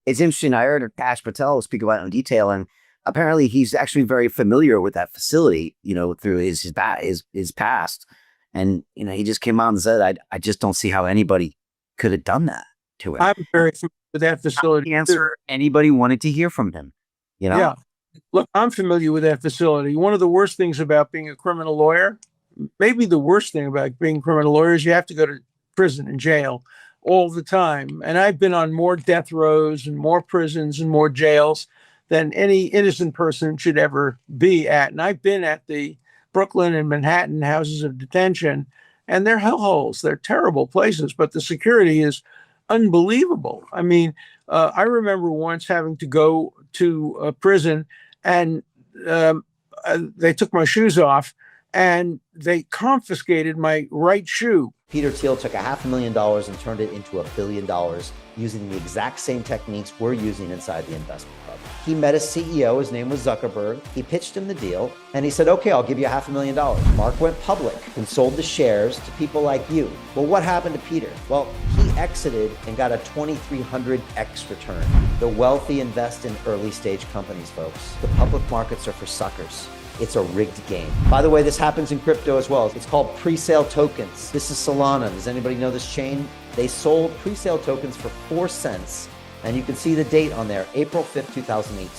It's interesting. I heard Kash Patel speak about it in detail, and apparently he's actually very familiar with that facility, through his past. And, he just came out and said, I just don't see how anybody could have done that to him. I'm very familiar with that facility. The answer anybody wanted to hear from him, Yeah. Look, I'm familiar with that facility. One of the worst things about being a criminal lawyer, maybe the worst thing about being a criminal lawyer, is you have to go to prison and jail all the time. And I've been on more death rows and more prisons and more jails than any innocent person should ever be at. And I've been at the Brooklyn and Manhattan houses of detention, and they're hellholes. They're terrible places, but the security is unbelievable. I mean, I remember once having to go to a prison, and they took my shoes off and they confiscated my right shoe. Peter Thiel took $500,000 and turned it into $1 billion using the exact same techniques we're using inside the investment club. He met his CEO, his name was Zuckerberg. He pitched him the deal and he said, okay, I'll give you $500,000. Mark went public and sold the shares to people like you. Well, what happened to Peter? Well, he exited and got a 2,300x return. The wealthy invest in early stage companies, folks. The public markets are for suckers. It's a rigged game. By the way, this happens in crypto as well. It's called pre-sale tokens. This is Solana. Does anybody know this chain? They sold pre-sale tokens for 4 cents. And you can see the date on there, April 5th, 2018.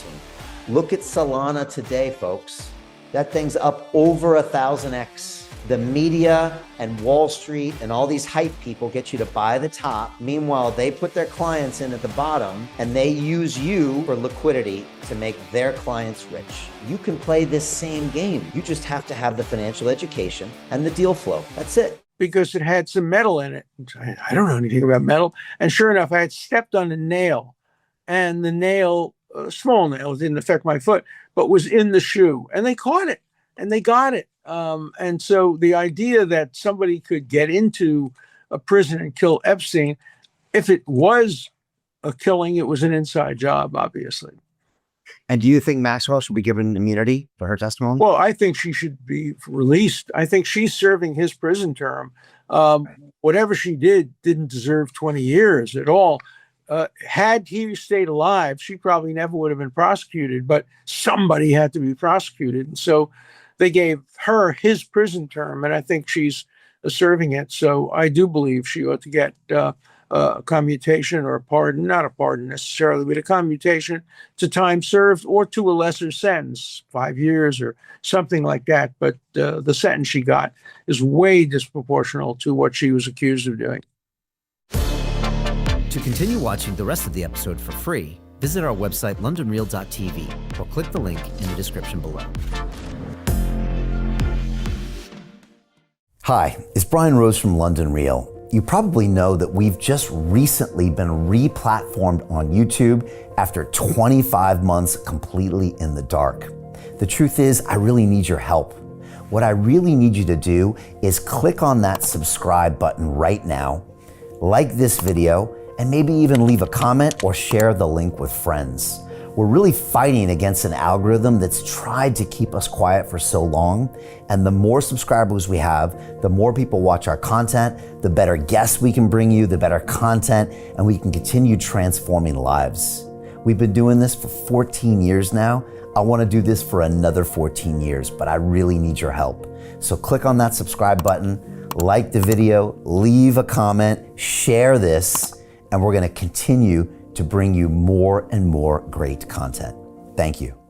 Look at Solana today, folks. That thing's up over 1,000x. The media and Wall Street and all these hype people get you to buy the top. Meanwhile, they put their clients in at the bottom and they use you for liquidity to make their clients rich. You can play this same game. You just have to have the financial education and the deal flow. That's it. Because it had some metal in it. I don't know anything about metal. And sure enough, I had stepped on a nail, and the nail, a small nail, didn't affect my foot, but was in the shoe. And they caught it and they got it. And so the idea that somebody could get into a prison and kill Epstein, if it was a killing, it was an inside job, obviously. And do you think Maxwell should be given immunity for her testimony? Well, I think she should be released. I think she's serving his prison term. Whatever she didn't deserve 20 years at all. Had he stayed alive, she probably never would have been prosecuted, but somebody had to be prosecuted. And so they gave her his prison term, and I think she's serving it. So I do believe she ought to get a commutation or a pardon, not a pardon necessarily, but a commutation to time served or to a lesser sentence, 5 years or something like that. But the sentence she got is way disproportional to what she was accused of doing. To continue watching the rest of the episode for free, visit our website, londonreal.tv, or click the link in the description below. Hi, it's Brian Rose from London Real. You probably know that we've just recently been re-platformed on YouTube after 25 months completely in the dark. The truth is, I really need your help. What I really need you to do is click on that subscribe button right now, like this video, and maybe even leave a comment or share the link with friends. We're really fighting against an algorithm that's tried to keep us quiet for so long. And the more subscribers we have, the more people watch our content, the better guests we can bring you, the better content, and we can continue transforming lives. We've been doing this for 14 years now. I want to do this for another 14 years, but I really need your help. So click on that subscribe button, like the video, leave a comment, share this, and we're going to continue to bring you more and more great content. Thank you.